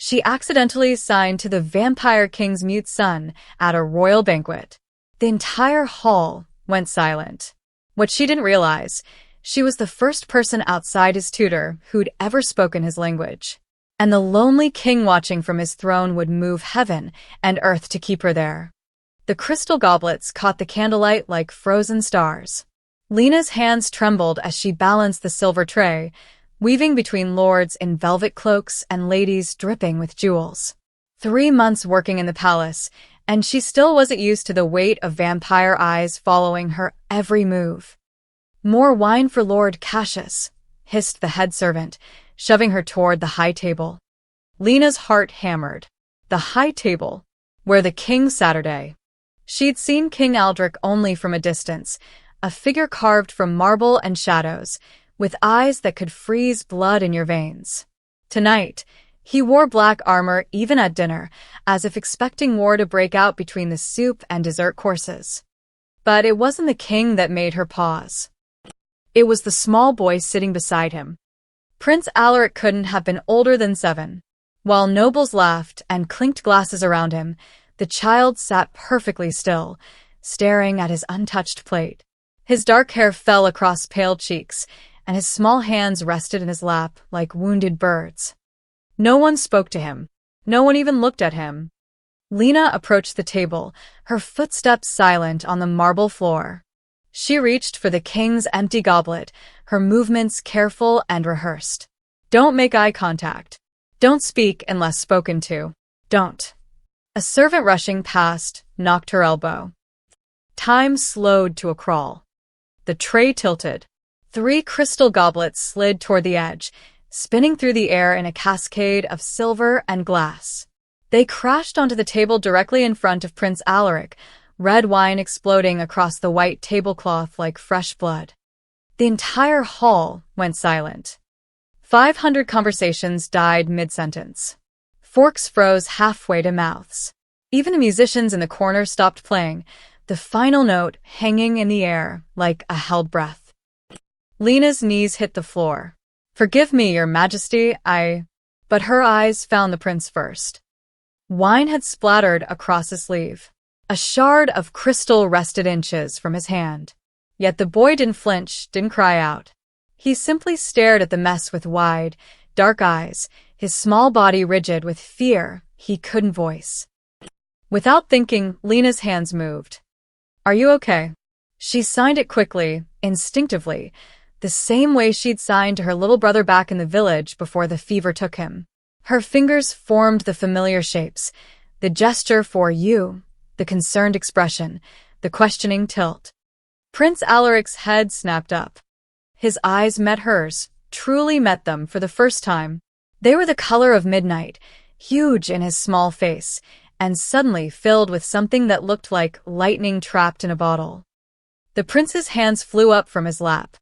She accidentally signed to the Vampire King's mute son at a royal banquet. The entire hall went silent. What she didn't realize, she was the first person outside his tutor who'd ever spoken his language. And the lonely king watching from his throne would move heaven and earth to keep her there. The crystal goblets caught the candlelight like frozen stars. Lena's hands trembled as she balanced the silver tray, weaving between lords in velvet cloaks and ladies dripping with jewels. 3 months working in the palace, and she still wasn't used to the weight of vampire eyes following her every move. "More wine for Lord Cassius," hissed the head servant, shoving her toward the high table. Lena's heart hammered. The high table, where the king sat today. She'd seen King Aldrich only from a distance, a figure carved from marble and shadows, with eyes that could freeze blood in your veins. Tonight, he wore black armor even at dinner, as if expecting war to break out between the soup and dessert courses. But it wasn't the king that made her pause. It was the small boy sitting beside him. Prince Alaric couldn't have been older than 7. While nobles laughed and clinked glasses around him, the child sat perfectly still, staring at his untouched plate. His dark hair fell across pale cheeks, and his small hands rested in his lap like wounded birds. No one spoke to him. No one even looked at him. Lena approached the table, her footsteps silent on the marble floor. She reached for the king's empty goblet, her movements careful and rehearsed. "Don't make eye contact. Don't speak unless spoken to. Don't." A servant rushing past knocked her elbow. Time slowed to a crawl. The tray tilted. 3 crystal goblets slid toward the edge, spinning through the air in a cascade of silver and glass. They crashed onto the table directly in front of Prince Alaric, red wine exploding across the white tablecloth like fresh blood. The entire hall went silent. 500 conversations died mid-sentence. Forks froze halfway to mouths. Even the musicians in the corner stopped playing, the final note hanging in the air like a held breath. Lena's knees hit the floor. "Forgive me, Your Majesty, But her eyes found the prince first. Wine had splattered across his sleeve. A shard of crystal rested inches from his hand. Yet the boy didn't flinch, didn't cry out. He simply stared at the mess with wide, dark eyes, his small body rigid with fear he couldn't voice. Without thinking, Lena's hands moved. "Are you okay?" She signed it quickly, instinctively, the same way she'd signed to her little brother back in the village before the fever took him. Her fingers formed the familiar shapes, the gesture for "you," the concerned expression, the questioning tilt. Prince Alaric's head snapped up. His eyes met hers, truly met them for the first time. They were the color of midnight, huge in his small face, and suddenly filled with something that looked like lightning trapped in a bottle. The prince's hands flew up from his lap.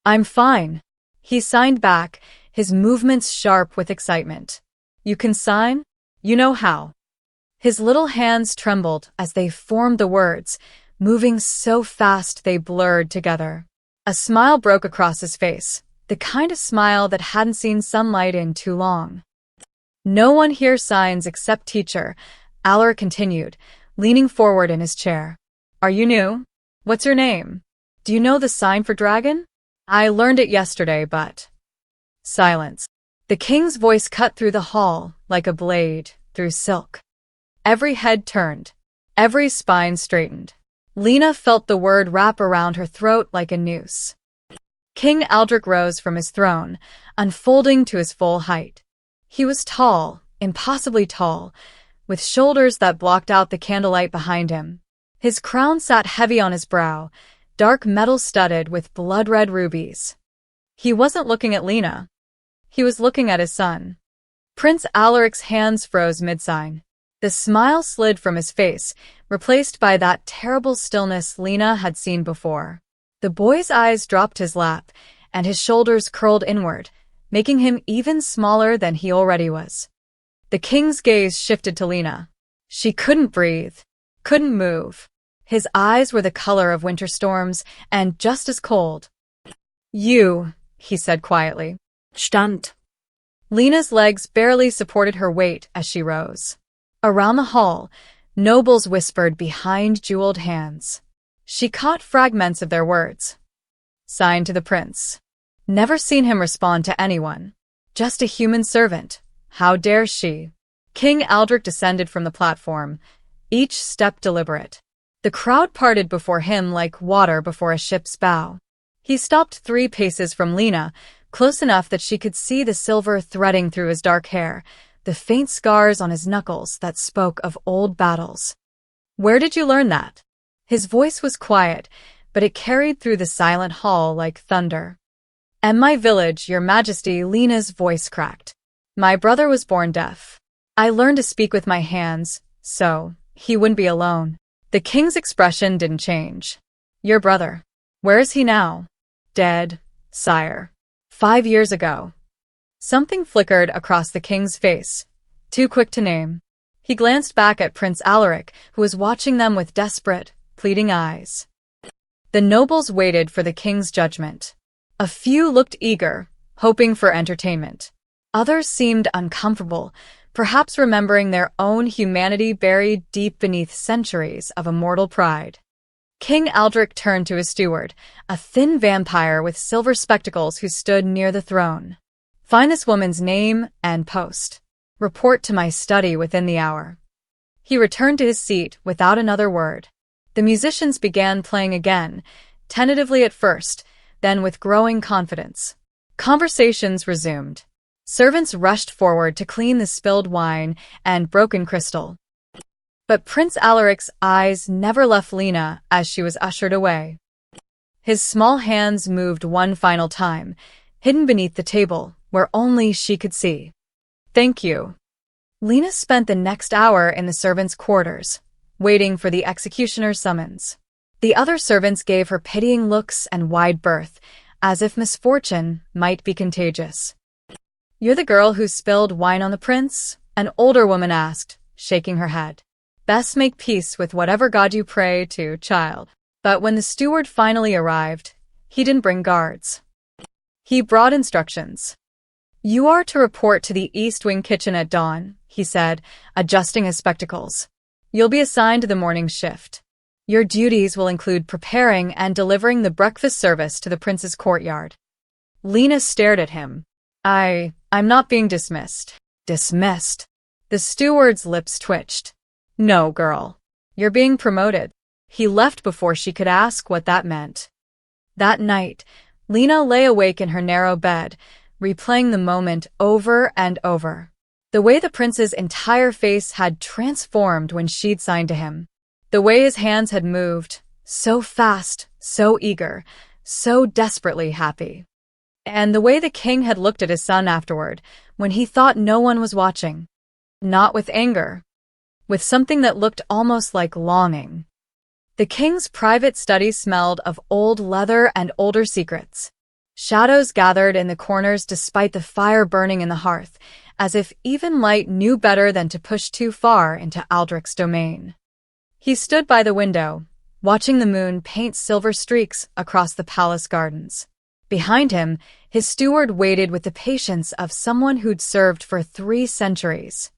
"I'm fine," he signed back, his movements sharp with excitement. "You can sign? You know how." His little hands trembled as they formed the words, moving so fast they blurred together. A smile broke across his face, the kind of smile that hadn't seen sunlight in too long. "No one here signs except teacher," Alaric continued, leaning forward in his chair. "Are you new? What's your name? Do you know the sign for dragon? I learned it yesterday, but..." Silence. The king's voice cut through the hall like a blade through silk. Every head turned, every spine straightened. Lena felt the word wrap around her throat like a noose. King Aldrich rose from his throne, unfolding to his full height. He was tall, impossibly tall, with shoulders that blocked out the candlelight behind him. His crown sat heavy on his brow, dark metal studded with blood-red rubies. He wasn't looking at Lena. He was looking at his son. Prince Alaric's hands froze mid-sign. The smile slid from his face, replaced by that terrible stillness Lena had seen before. The boy's eyes dropped his lap, and his shoulders curled inward, making him even smaller than he already was. The king's gaze shifted to Lena. She couldn't breathe, couldn't move. His eyes were the color of winter storms, and just as cold. "You," he said quietly. Stand. Lena's legs barely supported her weight as she rose. Around the hall, nobles whispered behind jeweled hands. She caught fragments of their words. Signed to the prince. Never seen him respond to anyone. Just a human servant. How dare she? King Aldrich descended from the platform, each step deliberate. The crowd parted before him like water before a ship's bow. He stopped 3 paces from Lena, close enough that she could see the silver threading through his dark hair, the faint scars on his knuckles that spoke of old battles. "Where did you learn that?" His voice was quiet, but it carried through the silent hall like thunder. "At my village, your majesty," Lena's voice cracked. "My brother was born deaf. I learned to speak with my hands, so he wouldn't be alone." The king's expression didn't change. "Your brother. Where is he now?" "Dead, sire. 5 years ago." Something flickered across the king's face, too quick to name. He glanced back at Prince Alaric, who was watching them with desperate, pleading eyes. The nobles waited for the king's judgment. A few looked eager, hoping for entertainment. Others seemed uncomfortable, perhaps remembering their own humanity buried deep beneath centuries of immortal pride. King Aldrich turned to his steward, a thin vampire with silver spectacles who stood near the throne. "Find this woman's name and post. Report to my study within the hour." He returned to his seat without another word. The musicians began playing again, tentatively at first, then with growing confidence. Conversations resumed. Servants rushed forward to clean the spilled wine and broken crystal. But Prince Alaric's eyes never left Lena as she was ushered away. His small hands moved one final time, hidden beneath the table, where only she could see. "Thank you." Lena spent the next hour in the servants' quarters, waiting for the executioner's summons. The other servants gave her pitying looks and wide berth, as if misfortune might be contagious. "You're the girl who spilled wine on the prince?" an older woman asked, shaking her head. "Best make peace with whatever god you pray to, child." But when the steward finally arrived, he didn't bring guards. He brought instructions. "You are to report to the East Wing kitchen at dawn," he said, adjusting his spectacles. "You'll be assigned to the morning shift. Your duties will include preparing and delivering the breakfast service to the prince's courtyard." Lena stared at him. I'm not being dismissed." "Dismissed?" The steward's lips twitched. "No, girl. You're being promoted." He left before she could ask what that meant. That night, Lena lay awake in her narrow bed, replaying the moment over and over. The way the prince's entire face had transformed when she'd signed to him. The way his hands had moved, so fast, so eager, so desperately happy. And the way the king had looked at his son afterward, when he thought no one was watching. Not with anger. With something that looked almost like longing. The king's private study smelled of old leather and older secrets. Shadows gathered in the corners despite the fire burning in the hearth, as if even light knew better than to push too far into Aldrich's domain. He stood by the window, watching the moon paint silver streaks across the palace gardens. Behind him, his steward waited with the patience of someone who'd served for 3 centuries.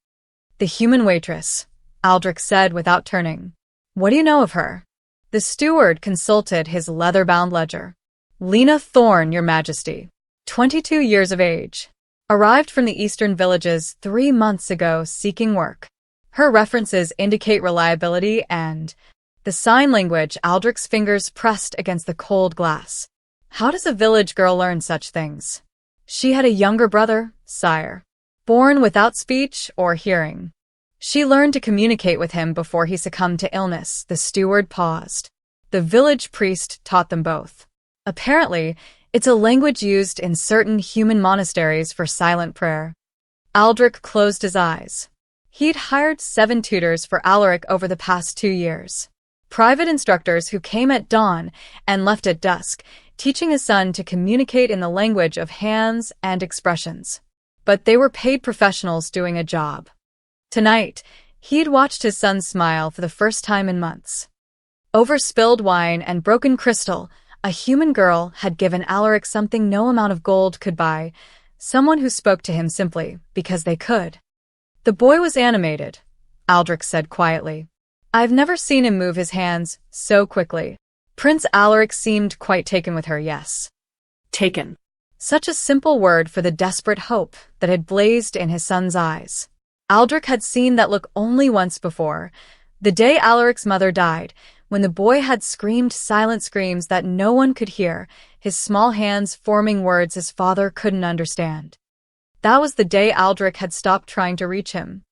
"The human waitress," Aldrich said without turning. "What do you know of her?" The steward consulted his leather-bound ledger. "Lena Thorne, your majesty. 22 years of age. Arrived from the eastern villages 3 months ago seeking work. Her references indicate reliability and..." The sign language, Aldrich's fingers pressed against the cold glass. "How does a village girl learn such things?" "She had a younger brother, sire. Born without speech or hearing. She learned to communicate with him before he succumbed to illness." The steward paused. "The village priest taught them both. Apparently, it's a language used in certain human monasteries for silent prayer." Aldrich closed his eyes. He'd hired 7 tutors for Alaric over the past 2 years. Private instructors who came at dawn and left at dusk, teaching his son to communicate in the language of hands and expressions. But they were paid professionals doing a job. Tonight, he'd watched his son smile for the first time in months. Over spilled wine and broken crystal, a human girl had given Alaric something no amount of gold could buy, someone who spoke to him simply because they could. The boy was animated, Aldrich said quietly. I've never seen him move his hands so quickly. Prince Alaric seemed quite taken with her, yes. Taken. Such a simple word for the desperate hope that had blazed in his son's eyes. Aldrich had seen that look only once before, the day Alaric's mother died, when the boy had screamed silent screams that no one could hear, his small hands forming words his father couldn't understand. That was the day Aldrich had stopped trying to reach him.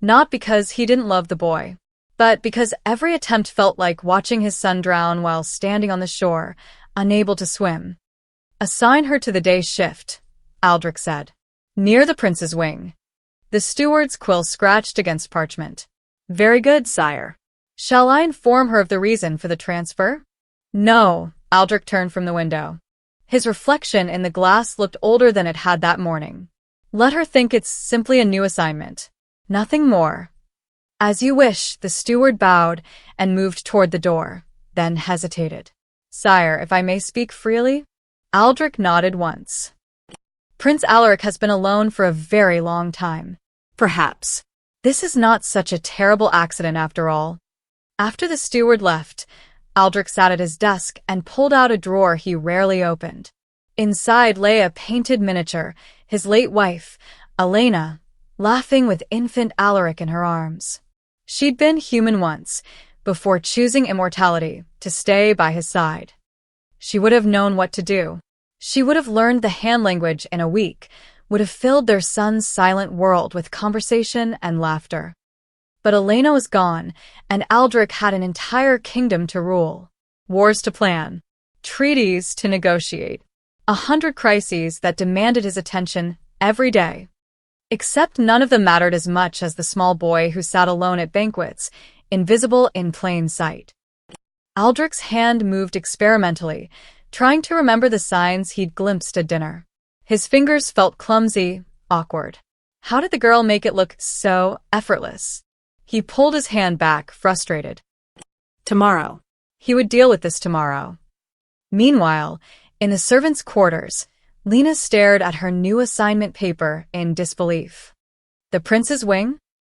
Not because he didn't love the boy, but because every attempt felt like watching his son drown while standing on the shore, unable to swim. Assign her to the day's shift, Aldrich said. Near the prince's wing. The steward's quill scratched against parchment. Very good, sire. Shall I inform her of the reason for the transfer? No, Aldrich turned from the window. His reflection in the glass looked older than it had that morning. Let her think it's simply a new assignment. Nothing more. As you wish, the steward bowed and moved toward the door, then hesitated. Sire, if I may speak freely? Aldrich nodded once. Prince Alaric has been alone for a very long time. Perhaps. This is not such a terrible accident after all. After the steward left, Aldrich sat at his desk and pulled out a drawer he rarely opened. Inside lay a painted miniature, his late wife, Elena, laughing with infant Alaric in her arms. She'd been human once, before choosing immortality, to stay by his side. She would have known what to do. She would have learned the hand language in a week, would have filled their son's silent world with conversation and laughter. But Elena was gone, and Aldrich had an entire kingdom to rule. Wars to plan. Treaties to negotiate. 100 crises that demanded his attention every day. Except none of them mattered as much as the small boy who sat alone at banquets, invisible in plain sight. Aldrich's hand moved experimentally, trying to remember the signs he'd glimpsed at dinner. His fingers felt clumsy, awkward. How did the girl make it look so effortless? He pulled his hand back, frustrated. Tomorrow. He would deal with this tomorrow. Meanwhile, in the servants' quarters, Lena stared at her new assignment paper in disbelief. The prince's wing?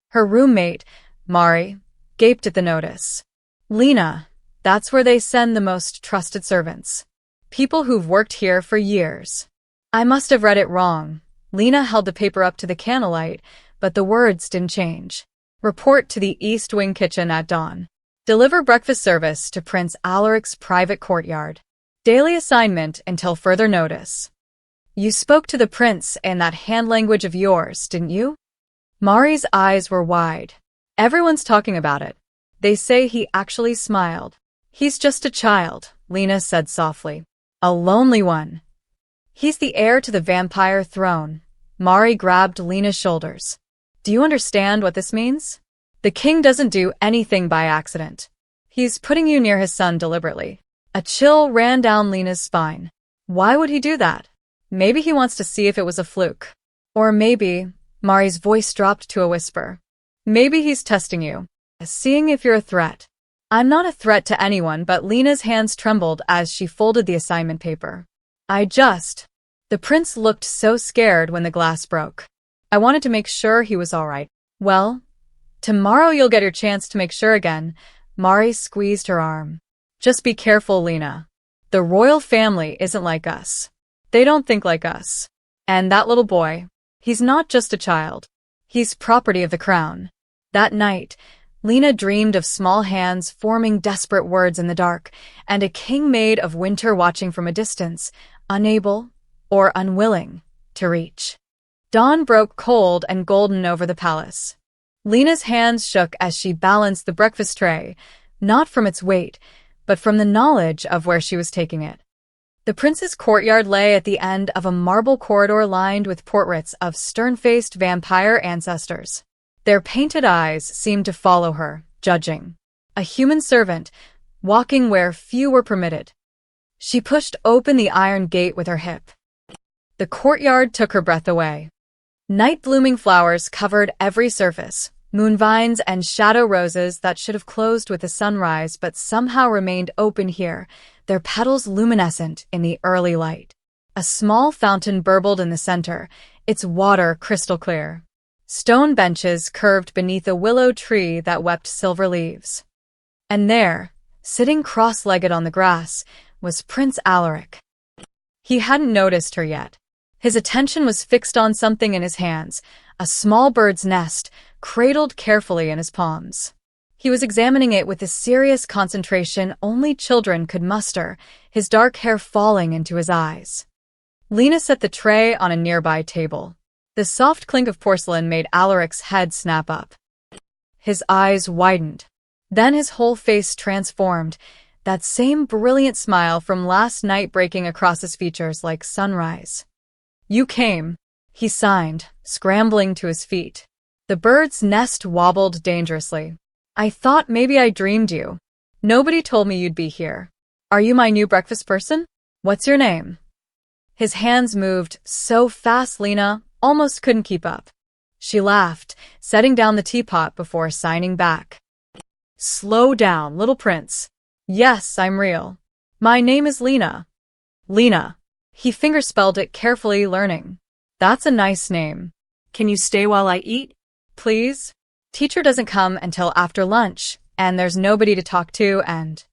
Her roommate, Mari, gaped at the notice. Lena, that's where they send the most trusted servants. People who've worked here for years. I must have read it wrong. Lena held the paper up to the candlelight, but the words didn't change. Report to the East Wing kitchen at dawn. Deliver breakfast service to Prince Alaric's private courtyard. Daily assignment until further notice. You spoke to the prince in that hand language of yours, didn't you? Mari's eyes were wide. Everyone's talking about it. They say he actually smiled. He's just a child, Lena said softly. A lonely one. He's the heir to the vampire throne. Mari grabbed Lena's shoulders. Do you understand what this means? The king doesn't do anything by accident. He's putting you near his son deliberately. A chill ran down Lena's spine. Why would he do that? Maybe he wants to see if it was a fluke. Or maybe, Mari's voice dropped to a whisper. Maybe he's testing you, seeing if you're a threat. I'm not a threat to anyone, but Lena's hands trembled as she folded the assignment paper. The prince looked so scared when the glass broke. I wanted to make sure he was all right. Well, tomorrow you'll get your chance to make sure again. Mari squeezed her arm. Just be careful, Lena. The royal family isn't like us. They don't think like us. And that little boy, he's not just a child. He's property of the crown. That night, Lena dreamed of small hands forming desperate words in the dark, and a king made of winter watching from a distance, unable, or unwilling, to reach. Dawn broke cold and golden over the palace. Lena's hands shook as she balanced the breakfast tray, not from its weight, but from the knowledge of where she was taking it. The prince's courtyard lay at the end of a marble corridor lined with portraits of stern-faced vampire ancestors. Their painted eyes seemed to follow her, judging. A human servant, walking where few were permitted. She pushed open the iron gate with her hip. The courtyard took her breath away. Night-blooming flowers covered every surface, moonvines and shadow roses that should have closed with the sunrise but somehow remained open here, their petals luminescent in the early light. A small fountain burbled in the center, its water crystal clear. Stone benches curved beneath a willow tree that wept silver leaves. And there, sitting cross-legged on the grass, was Prince Alaric. He hadn't noticed her yet. His attention was fixed on something in his hands, a small bird's nest, cradled carefully in his palms. He was examining it with the serious concentration only children could muster, his dark hair falling into his eyes. Lena set the tray on a nearby table. The soft clink of porcelain made Alaric's head snap up. His eyes widened. Then his whole face transformed, that same brilliant smile from last night breaking across his features like sunrise. "You came," he signed, scrambling to his feet. The bird's nest wobbled dangerously. "I thought maybe I dreamed you. Nobody told me you'd be here. Are you my new breakfast person? What's your name?" His hands moved so fast Lena almost couldn't keep up. She laughed, setting down the teapot before signing back. "Slow down, little prince. Yes, I'm real. My name is Lena." "Lena." He fingerspelled it carefully, learning. "That's a nice name. Can you stay while I eat? Please? Teacher doesn't come until after lunch, and there's nobody to talk to and—"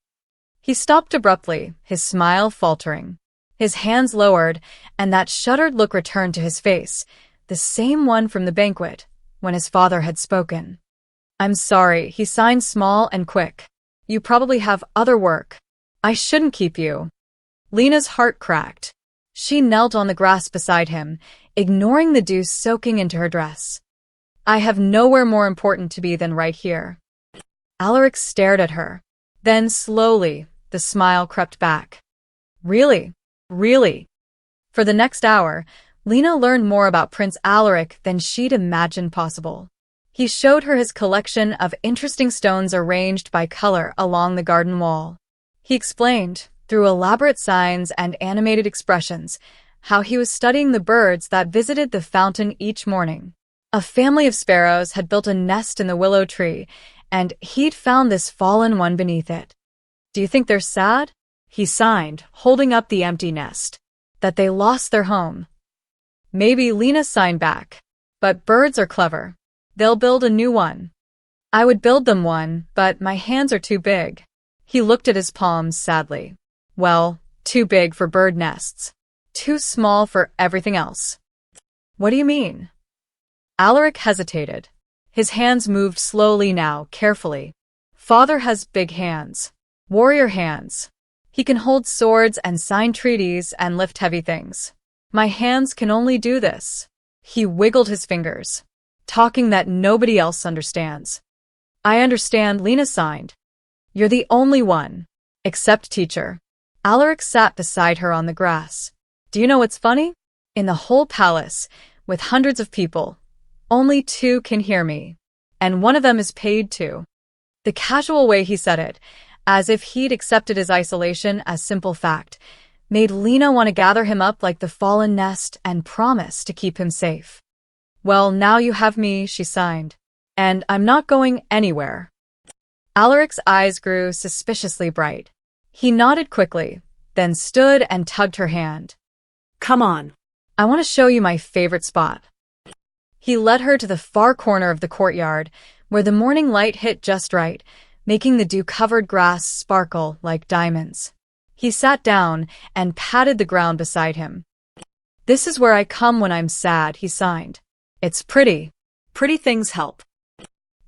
He stopped abruptly, his smile faltering. His hands lowered, and that shuttered look returned to his face, the same one from the banquet, when his father had spoken. "I'm sorry," he signed small and quick. "You probably have other work. I shouldn't keep you." Lena's heart cracked. She knelt on the grass beside him, ignoring the dew soaking into her dress. "I have nowhere more important to be than right here." Alaric stared at her. Then slowly, the smile crept back. "Really? Really?" For the next hour, Lena learned more about Prince Alaric than she'd imagined possible. He showed her his collection of interesting stones arranged by color along the garden wall. He explained, through elaborate signs and animated expressions, how he was studying the birds that visited the fountain each morning. A family of sparrows had built a nest in the willow tree, and he'd found this fallen one beneath it. "Do you think they're sad?" he signed, holding up the empty nest. "That they lost their home?" "Maybe," Lena signed back. "But birds are clever. They'll build a new one." "I would build them one, but my hands are too big." He looked at his palms sadly. "Well, too big for bird nests. Too small for everything else." "What do you mean?" Alaric hesitated. His hands moved slowly now, carefully. "Father has big hands. Warrior hands. He can hold swords and sign treaties and lift heavy things. My hands can only do this." He wiggled his fingers, talking that nobody else understands. "I understand," Lena signed. "You're the only one. Except teacher." Alaric sat beside her on the grass. "Do you know what's funny? In the whole palace, with hundreds of people, only 2 can hear me. And one of them is paid to." The casual way he said it, as if he'd accepted his isolation as simple fact, made Lena want to gather him up like the fallen nest and promise to keep him safe. "Well, now you have me," she signed. "And I'm not going anywhere." Alaric's eyes grew suspiciously bright. He nodded quickly, then stood and tugged her hand. "Come on. I want to show you my favorite spot." He led her to the far corner of the courtyard, where the morning light hit just right, making the dew-covered grass sparkle like diamonds. He sat down and patted the ground beside him. "This is where I come when I'm sad," he signed. "It's pretty. Pretty things help."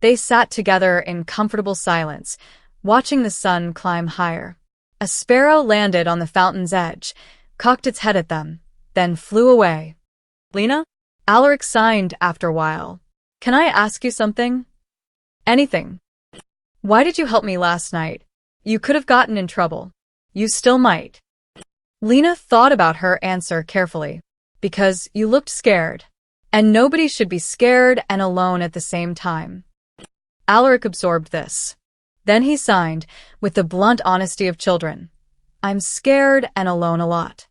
They sat together in comfortable silence, watching the sun climb higher. A sparrow landed on the fountain's edge, cocked its head at them, then flew away. "Lena?" Alaric signed after a while. "Can I ask you something?" "Anything." "Why did you help me last night? You could have gotten in trouble. You still might." Lena thought about her answer carefully. "Because you looked scared. And nobody should be scared and alone at the same time." Alaric absorbed this. Then he signed, with the blunt honesty of children. "I'm scared and alone a lot."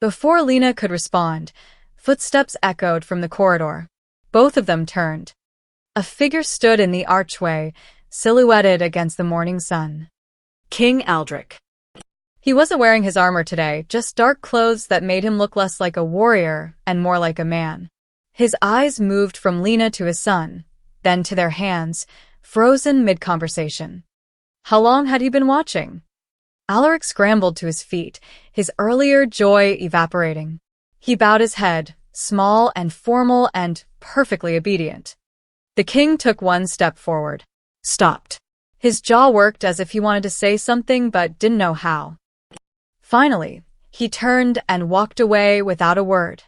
Before Lena could respond, footsteps echoed from the corridor. Both of them turned. A figure stood in the archway, silhouetted against the morning sun. "King Aldric." He wasn't wearing his armor today, just dark clothes that made him look less like a warrior and more like a man. His eyes moved from Lena to his son, then to their hands, frozen mid-conversation. How long had he been watching? Alaric scrambled to his feet, his earlier joy evaporating. He bowed his head, small and formal and perfectly obedient. The king took one step forward. Stopped. His jaw worked as if he wanted to say something but didn't know how. Finally, he turned and walked away without a word.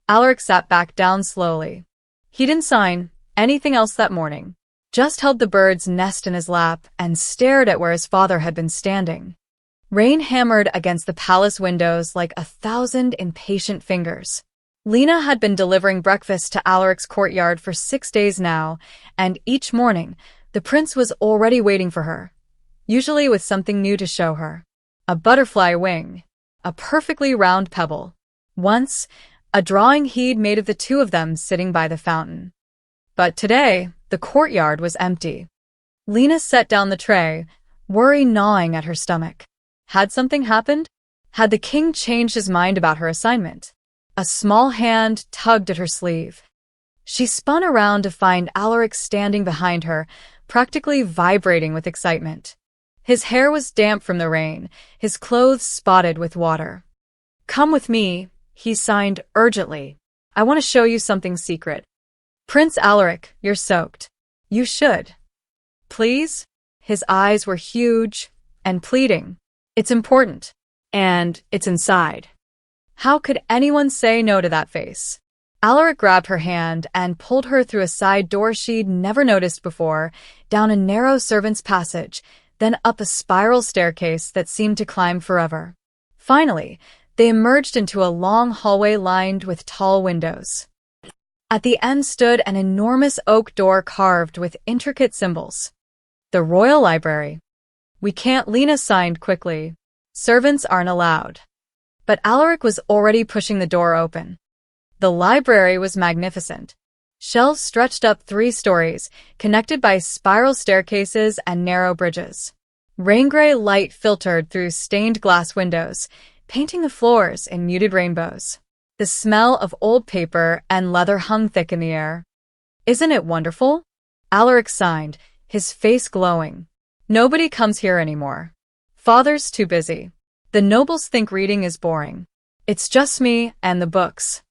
Alaric sat back down slowly. He didn't sign anything else that morning, just held the bird's nest in his lap and stared at where his father had been standing. Rain hammered against the palace windows like 1,000 impatient fingers. Lena had been delivering breakfast to Alaric's courtyard for 6 days now, and each morning, the prince was already waiting for her, usually with something new to show her. A butterfly wing, a perfectly round pebble. Once, a drawing he'd made of the two of them sitting by the fountain. But today, the courtyard was empty. Lena set down the tray, worry gnawing at her stomach. Had something happened? Had the king changed his mind about her assignment? A small hand tugged at her sleeve. She spun around to find Alaric standing behind her, practically vibrating with excitement. His hair was damp from the rain, his clothes spotted with water. "Come with me," he signed urgently. "I want to show you something secret." "Prince Alaric, you're soaked. You should." "Please?" His eyes were huge and pleading. "It's important. And it's inside." How could anyone say no to that face? Alaric grabbed her hand and pulled her through a side door she'd never noticed before, down a narrow servant's passage, then up a spiral staircase that seemed to climb forever. Finally, they emerged into a long hallway lined with tall windows. At the end stood an enormous oak door carved with intricate symbols. "The Royal Library." "We can't," Lena signed quickly. "Servants aren't allowed." But Alaric was already pushing the door open. The library was magnificent. Shelves stretched up 3 stories, connected by spiral staircases and narrow bridges. Rain-gray light filtered through stained glass windows, painting the floors in muted rainbows. The smell of old paper and leather hung thick in the air. "Isn't it wonderful?" Alaric signed, his face glowing. "Nobody comes here anymore. Father's too busy. The nobles think reading is boring. It's just me and the books."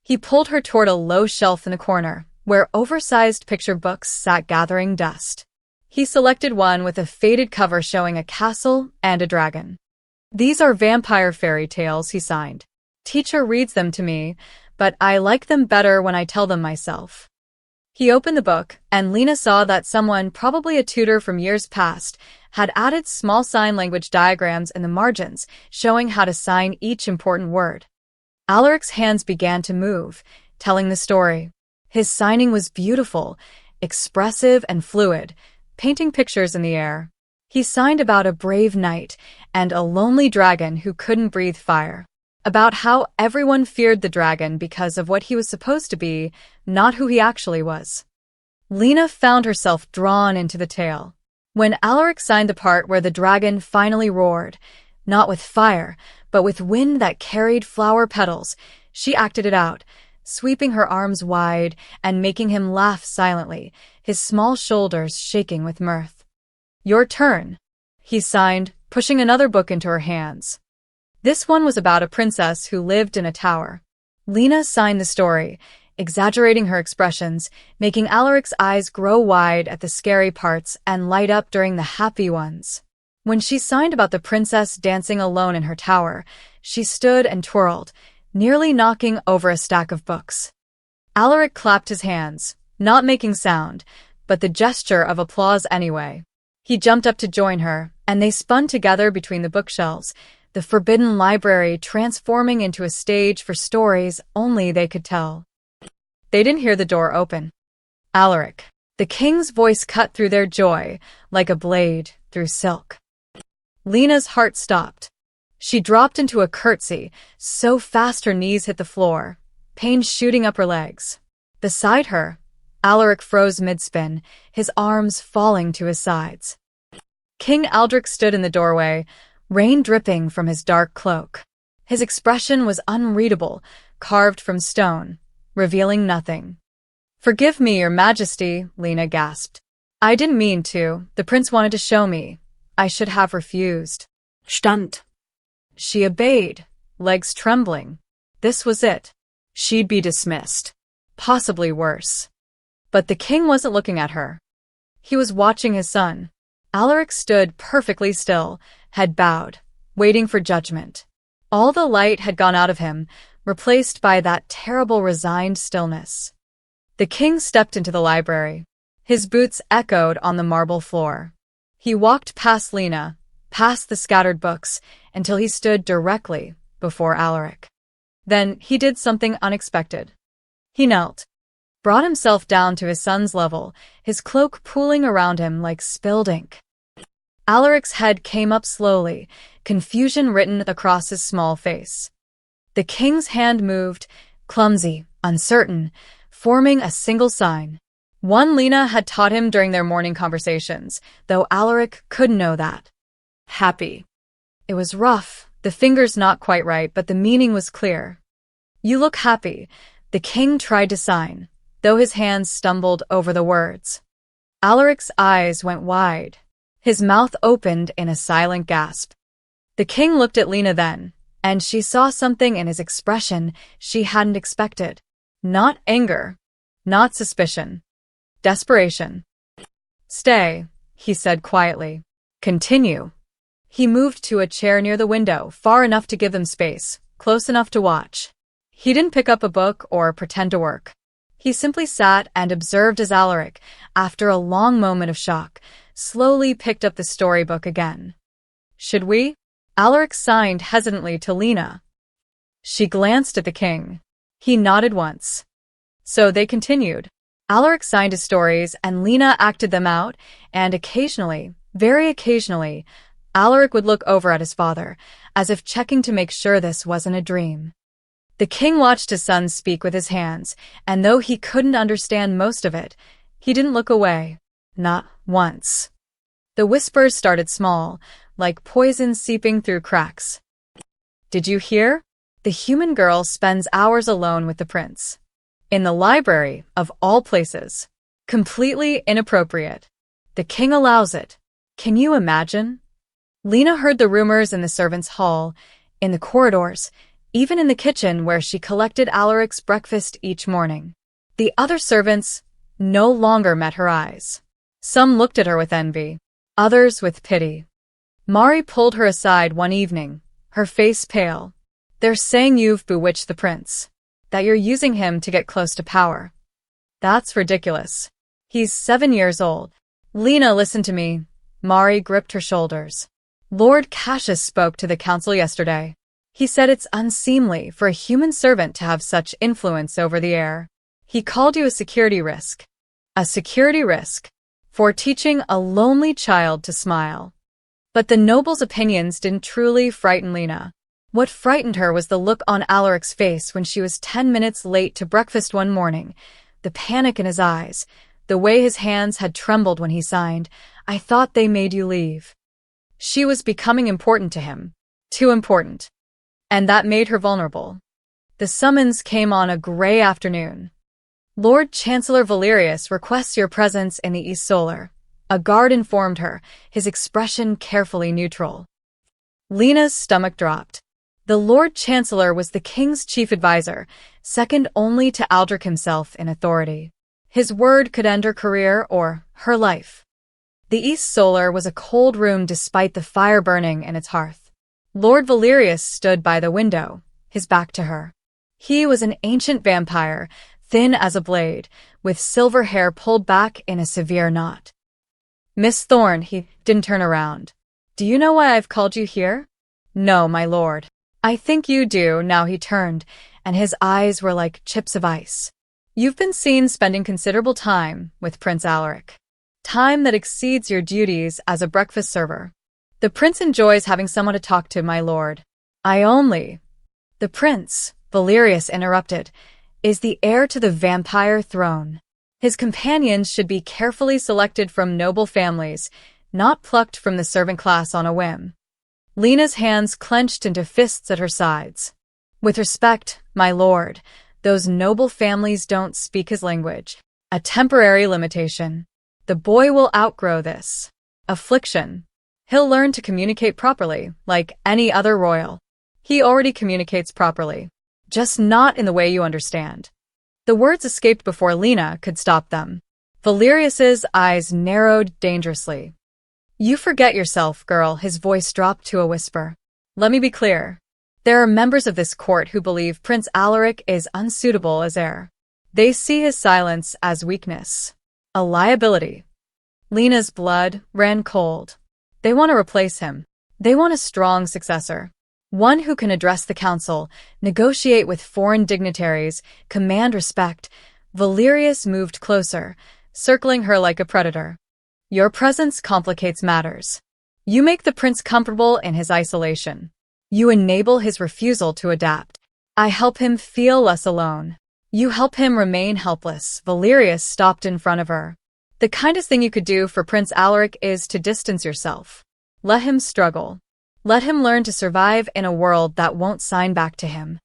He pulled her toward a low shelf in the corner, where oversized picture books sat gathering dust. He selected one with a faded cover showing a castle and a dragon. "These are vampire fairy tales," he signed. "Teacher reads them to me, but I like them better when I tell them myself." He opened the book, and Lena saw that someone, probably a tutor from years past, had added small sign language diagrams in the margins, showing how to sign each important word. Alaric's hands began to move, telling the story. His signing was beautiful, expressive and fluid, painting pictures in the air. He signed about a brave knight and a lonely dragon who couldn't breathe fire. About how everyone feared the dragon because of what he was supposed to be, not who he actually was. Lena found herself drawn into the tale. When Alaric signed the part where the dragon finally roared, not with fire, but with wind that carried flower petals, she acted it out, sweeping her arms wide and making him laugh silently, his small shoulders shaking with mirth. "Your turn," he signed, pushing another book into her hands. This one was about a princess who lived in a tower. Lena signed the story, exaggerating her expressions, making Alaric's eyes grow wide at the scary parts and light up during the happy ones. When she signed about the princess dancing alone in her tower, she stood and twirled, nearly knocking over a stack of books. Alaric clapped his hands, not making sound, but the gesture of applause anyway. He jumped up to join her, and they spun together between the bookshelves, the forbidden library transforming into a stage for stories only they could tell. They didn't hear the door open. "Alaric." The king's voice cut through their joy, like a blade through silk. Lena's heart stopped. She dropped into a curtsy, so fast her knees hit the floor, pain shooting up her legs. Beside her, Alaric froze mid-spin, his arms falling to his sides. King Aldrich stood in the doorway, rain dripping from his dark cloak. His expression was unreadable, carved from stone, revealing nothing. "Forgive me, Your Majesty," Lena gasped. "I didn't mean to. The prince wanted to show me. I should have refused." Stand. She obeyed, legs trembling. This was it. She'd be dismissed. Possibly worse. But the king wasn't looking at her. He was watching his son. Alaric stood perfectly still, head bowed, waiting for judgment. All the light had gone out of him, replaced by that terrible resigned stillness. The king stepped into the library. His boots echoed on the marble floor. He walked past Lena, past the scattered books, until he stood directly before Alaric. Then he did something unexpected. He knelt, brought himself down to his son's level, his cloak pooling around him like spilled ink. Alaric's head came up slowly, confusion written across his small face. The king's hand moved, clumsy, uncertain, forming a single sign. One Lena had taught him during their morning conversations, though Alaric couldn't know that. Happy. It was rough, the fingers not quite right, but the meaning was clear. "You look happy," the king tried to sign, though his hands stumbled over the words. Alaric's eyes went wide. His mouth opened in a silent gasp. The king looked at Lena then, and she saw something in his expression she hadn't expected. Not anger, not suspicion. Desperation. "Stay," he said quietly. "Continue." He moved to a chair near the window, far enough to give them space, close enough to watch. He didn't pick up a book or pretend to work. He simply sat and observed as Alaric, after a long moment of shock, slowly picked up the storybook again. "Should we?" Alaric signed hesitantly to Lena. She glanced at the king. He nodded once. So they continued. Alaric signed his stories and Lena acted them out, and occasionally, very occasionally, Alaric would look over at his father, as if checking to make sure this wasn't a dream. The king watched his son speak with his hands, and though he couldn't understand most of it, he didn't look away. Not once. The whispers started small, like poison seeping through cracks. "Did you hear? The human girl spends hours alone with the prince. In the library, of all places. Completely inappropriate. The king allows it. Can you imagine?" Lena heard the rumors in the servants' hall, in the corridors, even in the kitchen where she collected Alaric's breakfast each morning. The other servants no longer met her eyes. Some looked at her with envy, others with pity. Mari pulled her aside one evening, her face pale. "They're saying you've bewitched the prince, that you're using him to get close to power. That's ridiculous. He's 7 years old." "Lena, listen to me." Mari gripped her shoulders. "Lord Cassius spoke to the council yesterday. He said it's unseemly for a human servant to have such influence over the heir. He called you a security risk. A security risk for teaching a lonely child to smile." But the noble's opinions didn't truly frighten Lena. What frightened her was the look on Alaric's face when she was 10 minutes late to breakfast one morning, the panic in his eyes, the way his hands had trembled when he signed, "I thought they made you leave." She was becoming important to him. Too important. And that made her vulnerable. The summons came on a gray afternoon. "Lord Chancellor Valerius requests your presence in the East Solar." A guard informed her, his expression carefully neutral. Lena's stomach dropped. The Lord Chancellor was the king's chief advisor, second only to Aldrich himself in authority. His word could end her career or her life. The East Solar was a cold room despite the fire burning in its hearth. Lord Valerius stood by the window, his back to her. He was an ancient vampire, thin as a blade, with silver hair pulled back in a severe knot. "Miss Thorne," he didn't turn around. "Do you know why I've called you here?" "No, my lord." "I think you do." Now he turned, and his eyes were like chips of ice. "You've been seen spending considerable time with Prince Alaric. Time that exceeds your duties as a breakfast server. The prince enjoys having someone to talk to, my lord." The prince," Valerius interrupted, "is the heir to the vampire throne. His companions should be carefully selected from noble families, not plucked from the servant class on a whim." Lena's hands clenched into fists at her sides. With respect, my lord, those noble families don't speak his language. A temporary limitation. The boy will outgrow this affliction. He'll learn to communicate properly, like any other royal. He already communicates properly, just not in the way you understand. The words escaped before Lena could stop them. Valerius's eyes narrowed dangerously. You forget yourself, girl, his voice dropped to a whisper. Let me be clear. There are members of this court who believe Prince Alaric is unsuitable as heir. They see his silence as weakness, a liability. Lena's blood ran cold. They want to replace him. They want a strong successor. One who can address the council, negotiate with foreign dignitaries, command respect. Valerius moved closer, circling her like a predator. Your presence complicates matters. You make the prince comfortable in his isolation. You enable his refusal to adapt. I help him feel less alone. You help him remain helpless. Valerius stopped in front of her. The kindest thing you could do for Prince Alaric is to distance yourself. Let him struggle. Let him learn to survive in a world that won't sign back to him.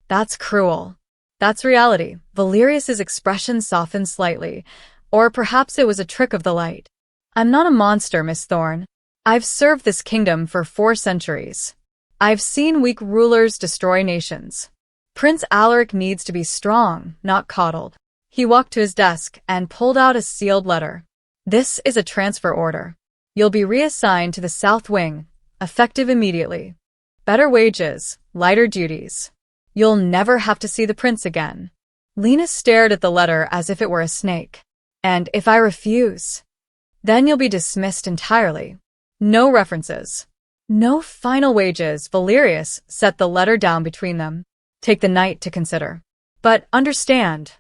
That's cruel. That's reality. Valerius's expression softened slightly, or perhaps it was a trick of the light. I'm not a monster, Miss Thorne. I've served this kingdom for 4 centuries. I've seen weak rulers destroy nations. Prince Alaric needs to be strong, not coddled. He walked to his desk and pulled out a sealed letter. This is a transfer order. You'll be reassigned to the South Wing, effective immediately. Better wages, lighter duties. You'll never have to see the prince again. Lena stared at the letter as if it were a snake. And if I refuse, then you'll be dismissed entirely. No references. No final wages. Valerius set the letter down between them. Take the night to consider. But understand,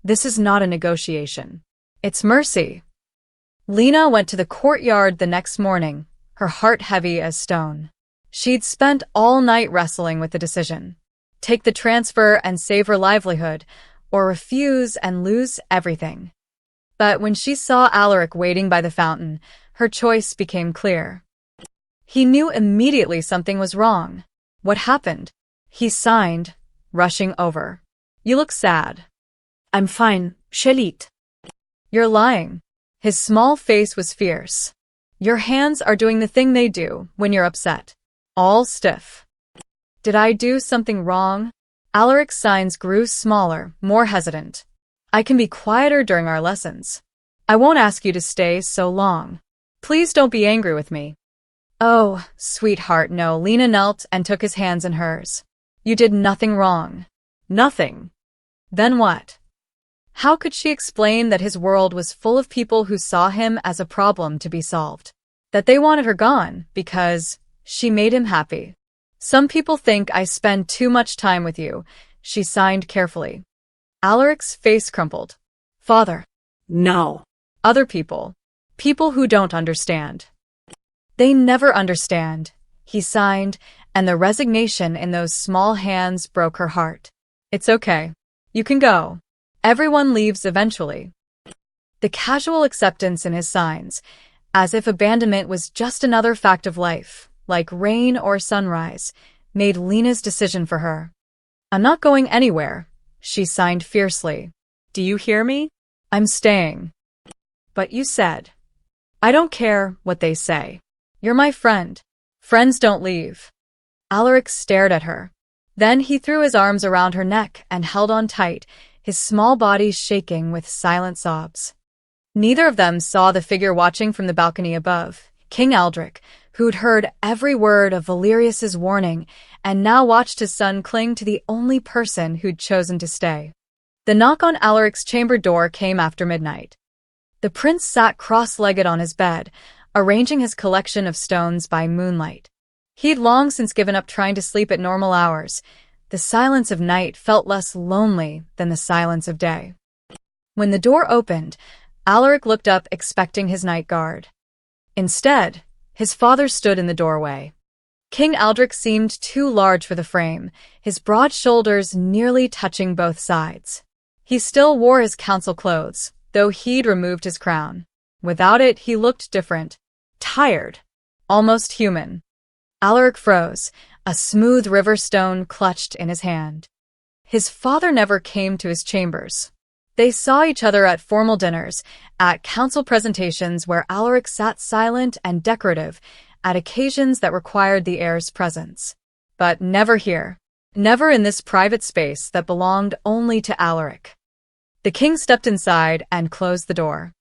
this is not a negotiation. It's mercy. Lena went to the courtyard the next morning, her heart heavy as stone. She'd spent all night wrestling with the decision. Take the transfer and save her livelihood, or refuse and lose everything. But when she saw Alaric waiting by the fountain, her choice became clear. He knew immediately something was wrong. What happened? He signed, rushing over. You look sad. I'm fine, Shalit. You're lying. His small face was fierce. Your hands are doing the thing they do when you're upset. All stiff. Did I do something wrong? Alaric's signs grew smaller, more hesitant. I can be quieter during our lessons. I won't ask you to stay so long. Please don't be angry with me. Oh, sweetheart, no. Lena knelt and took his hands in hers. You did nothing wrong. Nothing. Then what? How could she explain that his world was full of people who saw him as a problem to be solved? That they wanted her gone because she made him happy. Some people think I spend too much time with you, she signed carefully. Alaric's face crumpled. Father. No. Other people. People who don't understand. They never understand, he signed, and the resignation in those small hands broke her heart. It's okay. You can go. Everyone leaves eventually. The casual acceptance in his signs, as if abandonment was just another fact of life, like rain or sunrise, made Lena's decision for her. I'm not going anywhere, she signed fiercely. Do you hear me? I'm staying. But you said. I don't care what they say. You're my friend. Friends don't leave. Alaric stared at her. Then he threw his arms around her neck and held on tight, his small body shaking with silent sobs. Neither of them saw the figure watching from the balcony above, King Aldric, who'd heard every word of Valerius's warning and now watched his son cling to the only person who'd chosen to stay. The knock on Alaric's chamber door came after midnight. The prince sat cross-legged on his bed, arranging his collection of stones by moonlight. He'd long since given up trying to sleep at normal hours. The silence of night felt less lonely than the silence of day. When the door opened, Alaric looked up expecting his night guard. Instead, his father stood in the doorway. King Aldric seemed too large for the frame, his broad shoulders nearly touching both sides. He still wore his council clothes, though he'd removed his crown. Without it, he looked different. Tired. Almost human. Alaric froze, a smooth river stone clutched in his hand. His father never came to his chambers. They saw each other at formal dinners, at council presentations where Alaric sat silent and decorative, at occasions that required the heir's presence. But never here. Never in this private space that belonged only to Alaric. The king stepped inside and closed the door.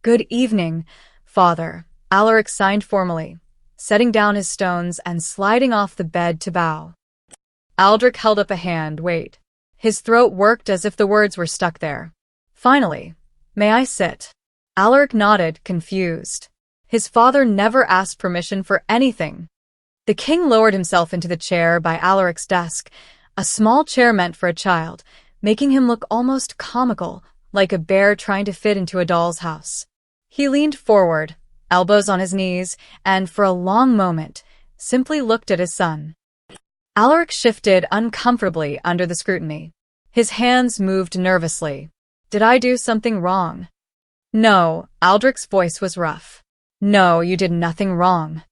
"Good evening, father," Alaric signed formally, setting down his stones and sliding off the bed to bow. Aldrich held up a hand. "Wait." His throat worked as if the words were stuck there. Finally, "May I sit?" Alaric nodded, confused. His father never asked permission for anything. The king lowered himself into the chair by Alaric's desk, a small chair meant for a child, making him look almost comical, like a bear trying to fit into a doll's house. He leaned forward, elbows on his knees, and for a long moment, simply looked at his son. Alaric shifted uncomfortably under the scrutiny. His hands moved nervously. "Did I do something wrong?" "No," Aldrich's voice was rough. "No, you did nothing wrong."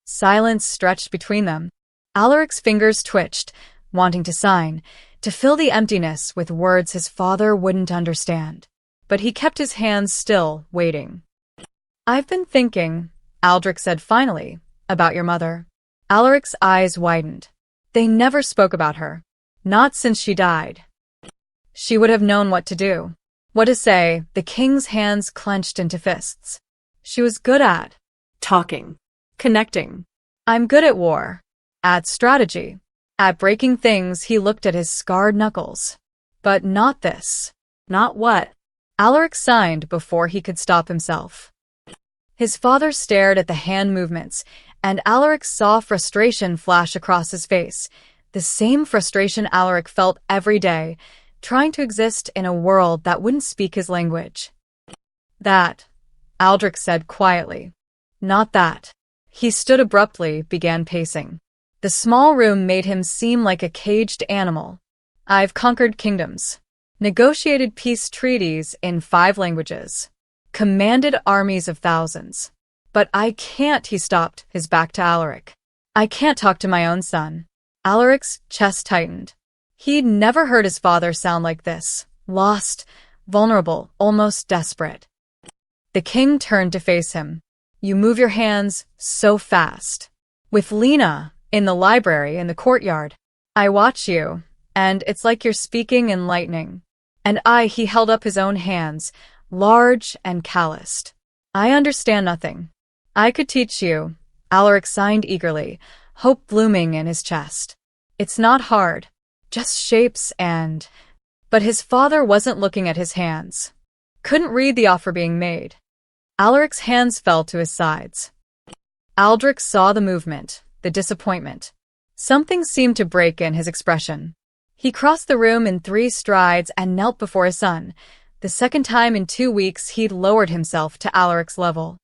Silence stretched between them. Alaric's fingers twitched, wanting to sign, to fill the emptiness with words his father wouldn't understand. But he kept his hands still, waiting. "I've been thinking," Aldrich said finally, "about your mother." Alaric's eyes widened. They never spoke about her. Not since she died. She would have known what to do. What to say. The king's hands clenched into fists. She was good at talking. Connecting. "I'm good at war. At strategy. At breaking things." He looked at his scarred knuckles. "But not this." "Not what?" Alaric signed before he could stop himself. His father stared at the hand movements, and Alaric saw frustration flash across his face, the same frustration Alaric felt every day, trying to exist in a world that wouldn't speak his language. "That," Aldrich said quietly. "Not that." He stood abruptly, began pacing. The small room made him seem like a caged animal. "I've conquered kingdoms, negotiated peace treaties in 5 languages, commanded armies of thousands. But I can't," he stopped, his back to Alaric. "I can't talk to my own son." Alaric's chest tightened. He'd never heard his father sound like this, lost, vulnerable, almost desperate. The king turned to face him. "You move your hands so fast. With Lena, in the library, in the courtyard. I watch you, and it's like you're speaking in lightning. And he held up his own hands, large and calloused. "I understand nothing. I could teach you." Alaric signed eagerly, hope blooming in his chest. "It's not hard. Just shapes and—" But his father wasn't looking at his hands. Couldn't read the offer being made. Alaric's hands fell to his sides. Aldrich saw the movement, the disappointment. Something seemed to break in his expression. He crossed the room in 3 strides and knelt before his son. The second time in 2 weeks he'd lowered himself to Alaric's level.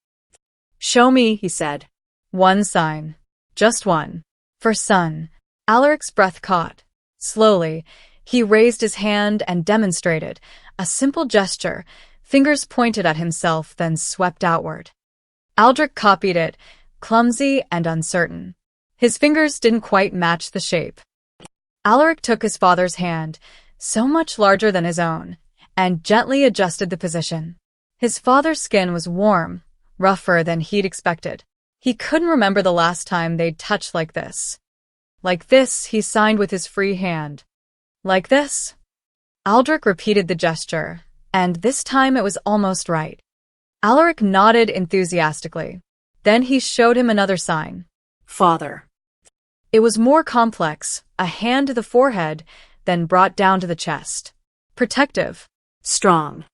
"Show me," he said. "One sign. Just one. For son." Alaric's breath caught. Slowly, he raised his hand and demonstrated, a simple gesture, fingers pointed at himself, then swept outward. Aldrich copied it, clumsy and uncertain. His fingers didn't quite match the shape. Alaric took his father's hand, so much larger than his own, and gently adjusted the position. His father's skin was warm, rougher than he'd expected. He couldn't remember the last time they'd touched like this. "Like this," he signed with his free hand. "Like this?" Aldrich repeated the gesture, and this time it was almost right. Alaric nodded enthusiastically. Then he showed him another sign. "Father." It was more complex, a hand to the forehead, then brought down to the chest. Protective. Strong.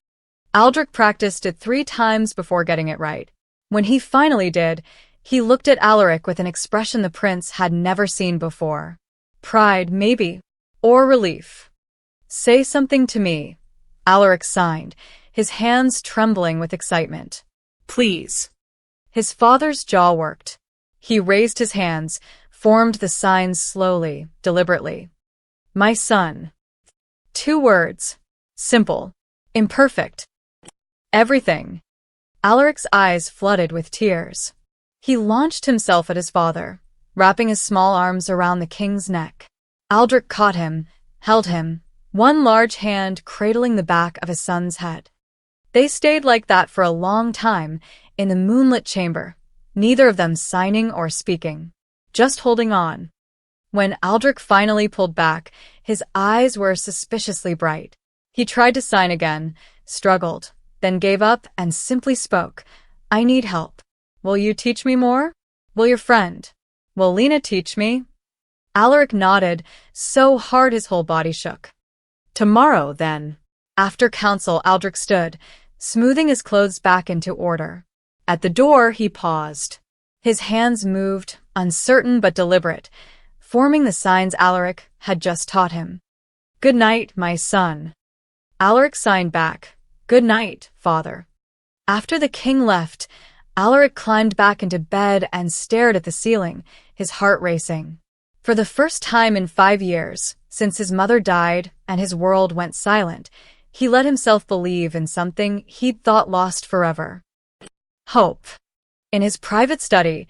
Aldrich practiced it 3 times before getting it right. When he finally did, he looked at Alaric with an expression the prince had never seen before. Pride, maybe, or relief. "Say something to me," Alaric signed, his hands trembling with excitement. "Please." His father's jaw worked. He raised his hands, formed the signs slowly, deliberately. "My son." 2 words. Simple. Imperfect. Everything. Alaric's eyes flooded with tears. He launched himself at his father, wrapping his small arms around the king's neck. Aldrich caught him, held him, one large hand cradling the back of his son's head. They stayed like that for a long time, in the moonlit chamber, neither of them signing or speaking, just holding on. When Aldrich finally pulled back, his eyes were suspiciously bright. He tried to sign again, struggled, then gave up and simply spoke. "I need help. Will you teach me more? Will your friend? Will Lena teach me?" Alaric nodded, so hard his whole body shook. "Tomorrow, then." After council, Aldrich stood, smoothing his clothes back into order. At the door, he paused. His hands moved, uncertain but deliberate, forming the signs Alaric had just taught him. "Good night, my son." Alaric signed back, "Good night, father." After the king left, Alaric climbed back into bed and stared at the ceiling, his heart racing. For the first time in 5 years, since his mother died and his world went silent, he let himself believe in something he'd thought lost forever. Hope. In his private study,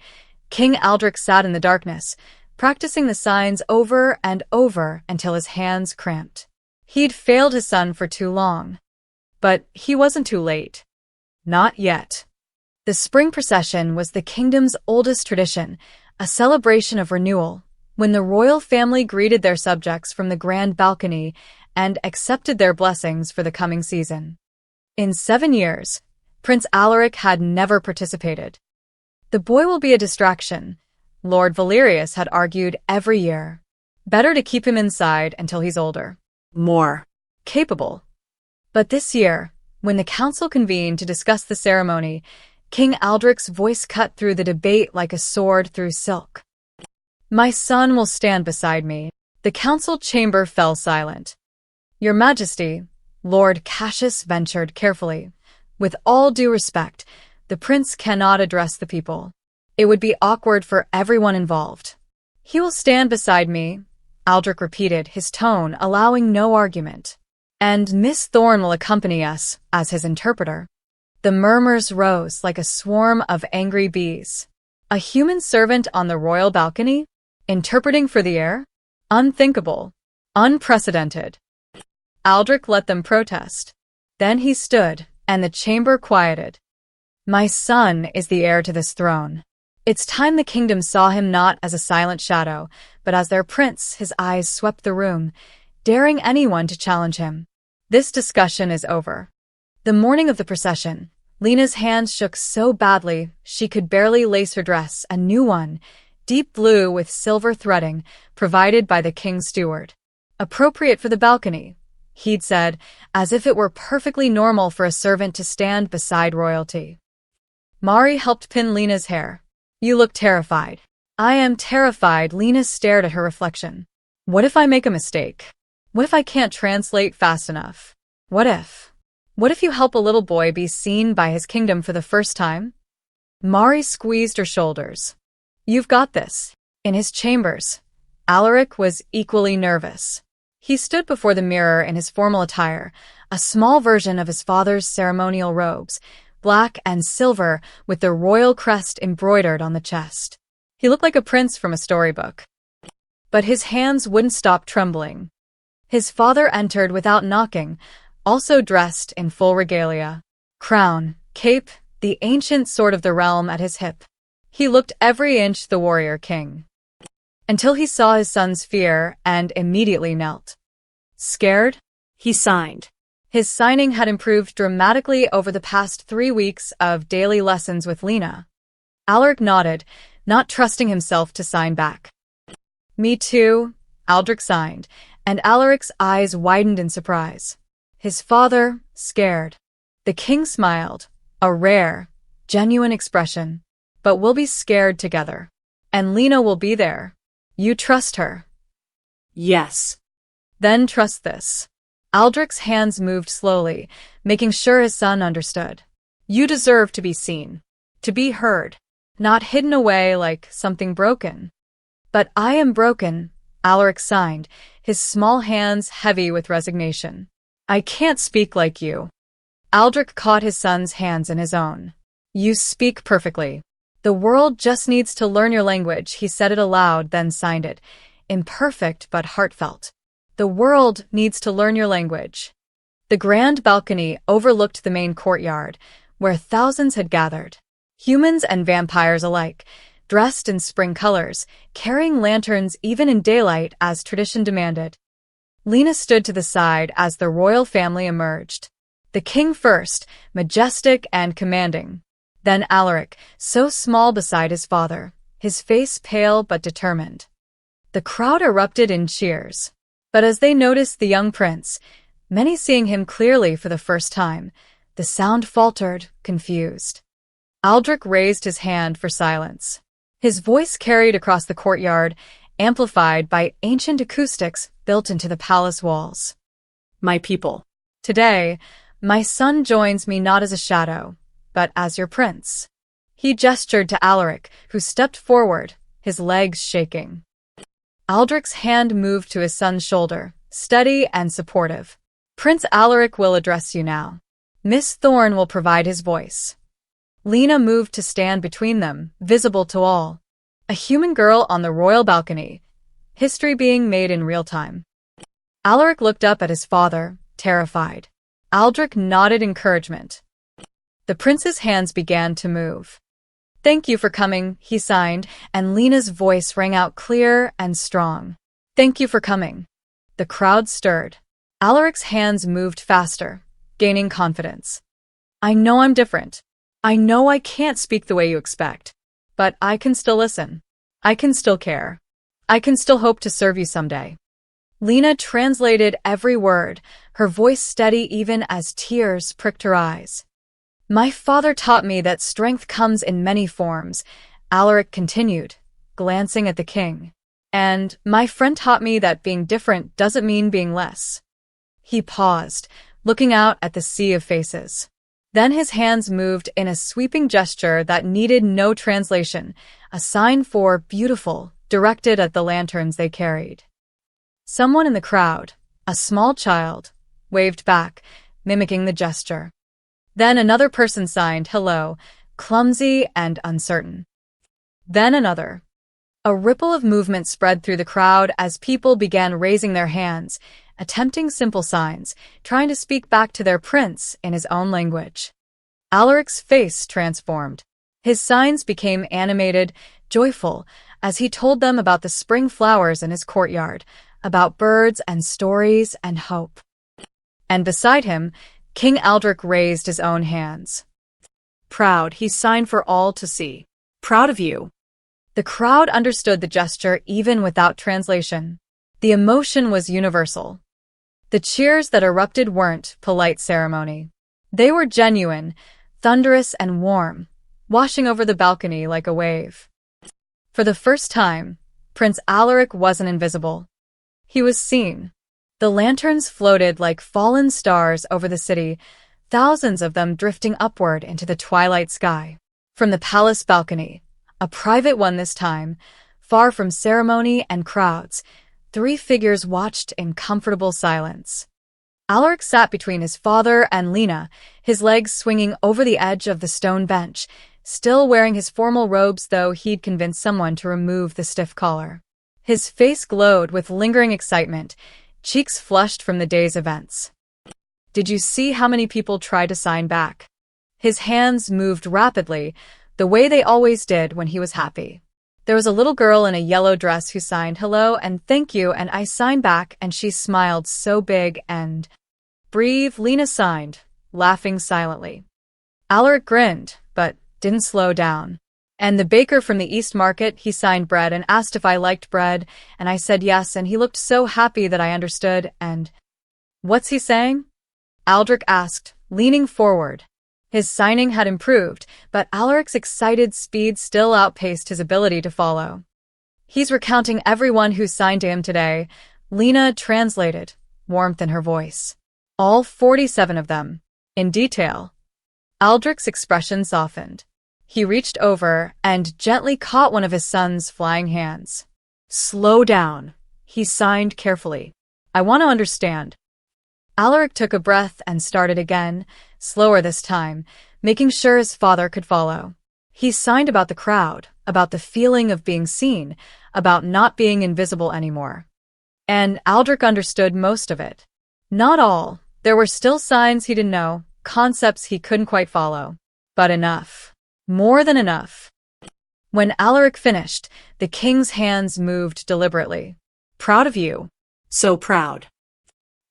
King Aldrich sat in the darkness, practicing the signs over and over until his hands cramped. He'd failed his son for too long. But he wasn't too late. Not yet. The spring procession was the kingdom's oldest tradition, a celebration of renewal, when the royal family greeted their subjects from the grand balcony and accepted their blessings for the coming season. In 7 years, Prince Alaric had never participated. "The boy will be a distraction," Lord Valerius had argued every year. "Better to keep him inside until he's older. More capable." But this year, when the council convened to discuss the ceremony, King Aldrich's voice cut through the debate like a sword through silk. "My son will stand beside me." The council chamber fell silent. "Your Majesty," Lord Cassius ventured carefully, "with all due respect, the prince cannot address the people. It would be awkward for everyone involved." "He will stand beside me," Aldrich repeated, his tone allowing no argument. "And Miss Thorne will accompany us as his interpreter." The murmurs rose like a swarm of angry bees. A human servant on the royal balcony? Interpreting for the air? Unthinkable. Unprecedented. Aldrich let them protest. Then he stood, and the chamber quieted. "My son is the heir to this throne." It's time the kingdom saw him not as a silent shadow, but as their prince. His eyes swept the room, daring anyone to challenge him. "This discussion is over." The morning of the procession, Lena's hands shook so badly she could barely lace her dress, a new one, deep blue with silver threading, provided by the king's steward. "Appropriate for the balcony," he'd said, as if it were perfectly normal for a servant to stand beside royalty. Mari helped pin Lena's hair. "You look terrified." "I am terrified." Lena stared at her reflection. "What if I make a mistake? What if I can't translate fast enough? What if you help a little boy be seen by his kingdom for the first time?" Mari squeezed her shoulders. "You've got this." In his chambers, Alaric was equally nervous. He stood before the mirror in his formal attire, a small version of his father's ceremonial robes, black and silver with the royal crest embroidered on the chest. He looked like a prince from a storybook. But his hands wouldn't stop trembling. His father entered without knocking, also dressed in full regalia. Crown, cape, the ancient sword of the realm at his hip. He looked every inch the warrior king. Until he saw his son's fear and immediately knelt. Scared? He signed. His signing had improved dramatically over the past 3 weeks of daily lessons with Lena. Alaric nodded, not trusting himself to sign back. "Me too," Aldrich signed, and Alaric's eyes widened in surprise. His father, scared. The king smiled, a rare, genuine expression. "But we'll be scared together. And Lena will be there. You trust her?" "Yes." "Then trust this." Aldrich's hands moved slowly, making sure his son understood. "You deserve to be seen, to be heard, not hidden away like something broken." "But I am broken," Alaric signed, his small hands heavy with resignation. "I can't speak like you." Aldrich caught his son's hands in his own. "You speak perfectly. "The world just needs to learn your language," he said it aloud, then signed it. Imperfect but heartfelt. "The world needs to learn your language." The grand balcony overlooked the main courtyard, where thousands had gathered. Humans and vampires alike, dressed in spring colors, carrying lanterns even in daylight as tradition demanded. Lena stood to the side as the royal family emerged. The king first, majestic and commanding. Then Alaric, so small beside his father, his face pale but determined. The crowd erupted in cheers. But as they noticed the young prince, many seeing him clearly for the first time, the sound faltered, confused. Aldrich raised his hand for silence. His voice carried across the courtyard, amplified by ancient acoustics built into the palace walls. "My people, today, my son joins me not as a shadow, but as your prince." He gestured to Alaric, who stepped forward, his legs shaking. Aldrich's hand moved to his son's shoulder, steady and supportive. "Prince Alaric will address you now. Miss Thorne will provide his voice." Lena moved to stand between them, visible to all. A human girl on the royal balcony, history being made in real time. Alaric looked up at his father, terrified. Aldrich nodded encouragement. The prince's hands began to move. "Thank you for coming," he signed, and Lena's voice rang out clear and strong. "Thank you for coming." The crowd stirred. Alaric's hands moved faster, gaining confidence. "I know I'm different. I know I can't speak the way you expect. But I can still listen. I can still care. I can still hope to serve you someday." Lena translated every word, her voice steady even as tears pricked her eyes. "My father taught me that strength comes in many forms," Alaric continued, glancing at the king. "And my friend taught me that being different doesn't mean being less." He paused, looking out at the sea of faces. Then his hands moved in a sweeping gesture that needed no translation, a sign for beautiful, directed at the lanterns they carried. Someone in the crowd, a small child, waved back, mimicking the gesture. Then another person signed hello, clumsy and uncertain. Then another. A ripple of movement spread through the crowd as people began raising their hands, attempting simple signs, trying to speak back to their prince in his own language. Alaric's face transformed. His signs became animated, joyful, as he told them about the spring flowers in his courtyard, about birds and stories and hope. And beside him, King Aldrich raised his own hands. "Proud," he signed for all to see. "Proud of you." The crowd understood the gesture even without translation. The emotion was universal. The cheers that erupted weren't polite ceremony. They were genuine, thunderous and warm, washing over the balcony like a wave. For the first time, Prince Alaric wasn't invisible. He was seen. The lanterns floated like fallen stars over the city, thousands of them drifting upward into the twilight sky. From the palace balcony, a private one this time, far from ceremony and crowds, 3 figures watched in comfortable silence. Alaric sat between his father and Lena, his legs swinging over the edge of the stone bench, still wearing his formal robes though he'd convinced someone to remove the stiff collar. His face glowed with lingering excitement, cheeks flushed from the day's events. "Did you see how many people tried to sign back?" His hands moved rapidly, the way they always did when he was happy. There was a little girl in a yellow dress who signed hello and thank you, and I signed back, and she smiled so big and brave. Lena signed, laughing silently. Alaric grinned, but didn't slow down. "And the baker from the East Market, he signed bread and asked if I liked bread, and I said yes, and he looked so happy that I understood, and—" "What's he saying?" Aldrich asked, leaning forward. His signing had improved, but Alaric's excited speed still outpaced his ability to follow. "He's recounting everyone who signed to him today," Lena translated, warmth in her voice. "All 47 of them. In detail." Aldrich's expression softened. He reached over and gently caught one of his son's flying hands. "Slow down," he signed carefully. "I want to understand." Alaric took a breath and started again, slower this time, making sure his father could follow. He signed about the crowd, about the feeling of being seen, about not being invisible anymore. And Aldrich understood most of it. Not all. There were still signs he didn't know, concepts he couldn't quite follow. But enough. More than enough. When Alaric finished, the king's hands moved deliberately. Proud of you. So proud.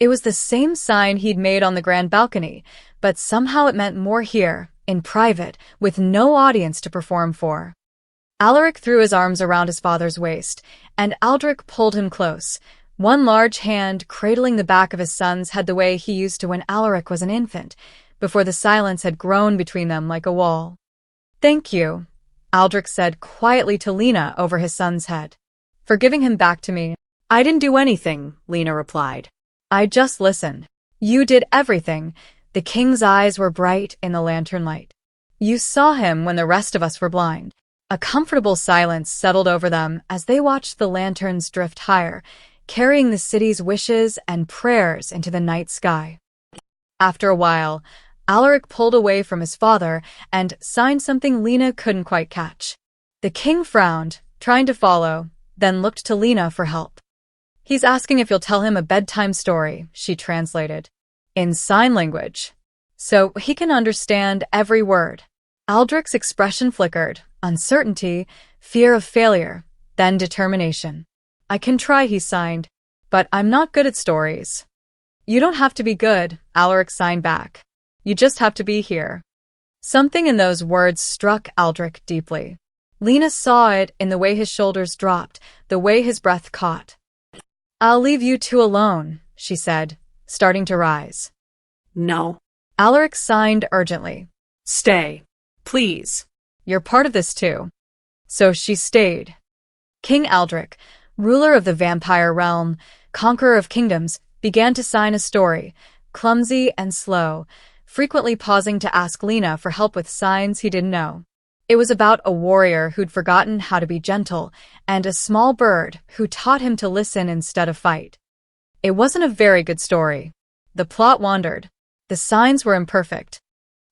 It was the same sign he'd made on the grand balcony, but somehow it meant more here, in private, with no audience to perform for. Alaric threw his arms around his father's waist, and Aldrich pulled him close. One large hand, cradling the back of his son's, had the way he used to when Alaric was an infant, before the silence had grown between them like a wall. Thank you, Aldrich said quietly to Lena over his son's head. For giving him back to me. I didn't do anything, Lena replied. I just listened. You did everything. The king's eyes were bright in the lantern light. You saw him when the rest of us were blind. A comfortable silence settled over them as they watched the lanterns drift higher, carrying the city's wishes and prayers into the night sky. After a while, Alaric pulled away from his father and signed something Lena couldn't quite catch. The king frowned, trying to follow, then looked to Lena for help. He's asking if you'll tell him a bedtime story, she translated. In sign language. So he can understand every word. Aldrich's expression flickered, uncertainty, fear of failure, then determination. I can try, he signed, but I'm not good at stories. You don't have to be good, Alaric signed back. You just have to be here. Something in those words struck Aldrich deeply. Lena saw it in the way his shoulders dropped, the way his breath caught. I'll leave you two alone, she said, starting to rise. No. Alaric signed urgently. Stay. Please. You're part of this too. So she stayed. King Aldrich, ruler of the vampire realm, conqueror of kingdoms, began to sign a story, clumsy and slow, frequently pausing to ask Lena for help with signs he didn't know. It was about a warrior who'd forgotten how to be gentle, and a small bird who taught him to listen instead of fight. It wasn't a very good story. The plot wandered. The signs were imperfect.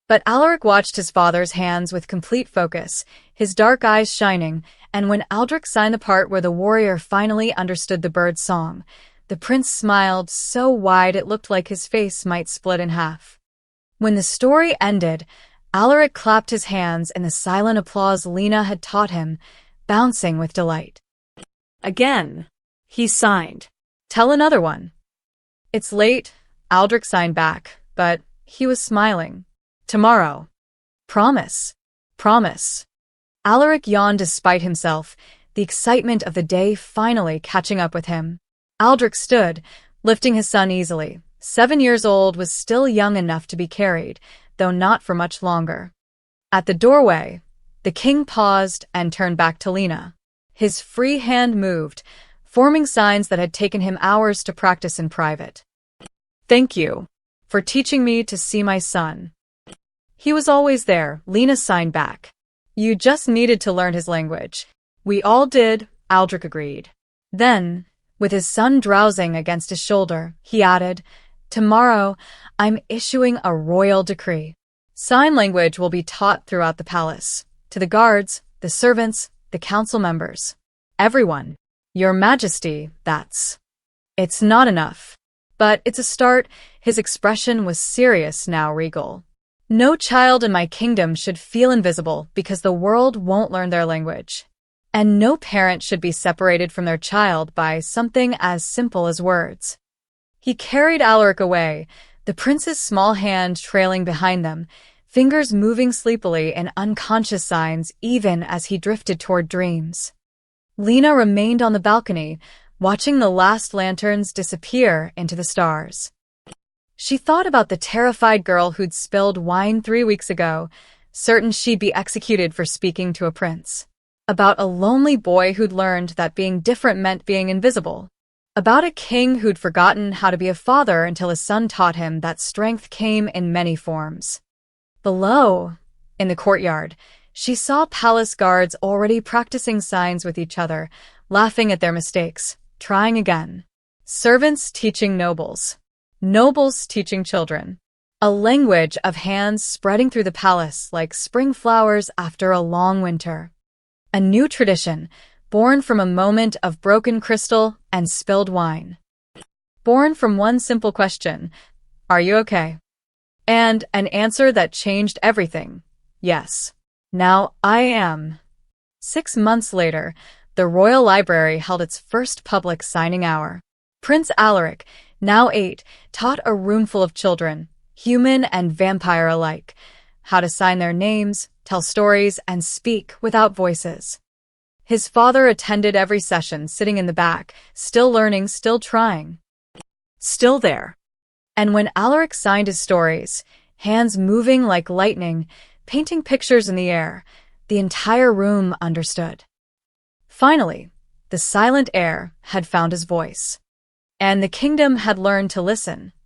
But Alaric watched his father's hands with complete focus, his dark eyes shining, and when Aldrich signed the part where the warrior finally understood the bird's song, the prince smiled so wide it looked like his face might split in half. When the story ended, Alaric clapped his hands in the silent applause Lena had taught him, bouncing with delight. Again, he signed. Tell another one. It's late, Aldrich signed back, but he was smiling. Tomorrow. Promise. Promise. Alaric yawned despite himself, the excitement of the day finally catching up with him. Aldrich stood, lifting his son easily. 7 years old, was still young enough to be carried, though not for much longer. At the doorway, the king paused and turned back to Lena. His free hand moved, forming signs that had taken him hours to practice in private. Thank you for teaching me to see my son. He was always there, Lena signed back. You just needed to learn his language. We all did, Aldrich agreed. Then, with his son drowsing against his shoulder, he added, Tomorrow, I'm issuing a royal decree. Sign language will be taught throughout the palace, to the guards, the servants, the council members. Everyone. Your Majesty, that's. It's not enough. But it's a start. His expression was serious now, regal. No child in my kingdom should feel invisible because the world won't learn their language. And no parent should be separated from their child by something as simple as words. He carried Alaric away, the prince's small hand trailing behind them, fingers moving sleepily in unconscious signs even as he drifted toward dreams. Lena remained on the balcony, watching the last lanterns disappear into the stars. She thought about the terrified girl who'd spilled wine 3 weeks ago, certain she'd be executed for speaking to a prince. About a lonely boy who'd learned that being different meant being invisible. About a king who'd forgotten how to be a father until his son taught him that strength came in many forms. Below, in the courtyard, she saw palace guards already practicing signs with each other, laughing at their mistakes, trying again. Servants teaching nobles. Nobles teaching children. A language of hands spreading through the palace like spring flowers after a long winter. A new tradition, born from a moment of broken crystal and spilled wine. Born from one simple question, "Are you okay?" And an answer that changed everything. Yes. Now I am. 6 months later, the Royal Library held its first public signing hour. Prince Alaric, now 8, taught a roomful of children, human and vampire alike, how to sign their names, tell stories, and speak without voices. His father attended every session, sitting in the back, still learning, still trying. Still there. And when Alaric signed his stories, hands moving like lightning, painting pictures in the air, the entire room understood. Finally, the silent heir had found his voice. And the kingdom had learned to listen.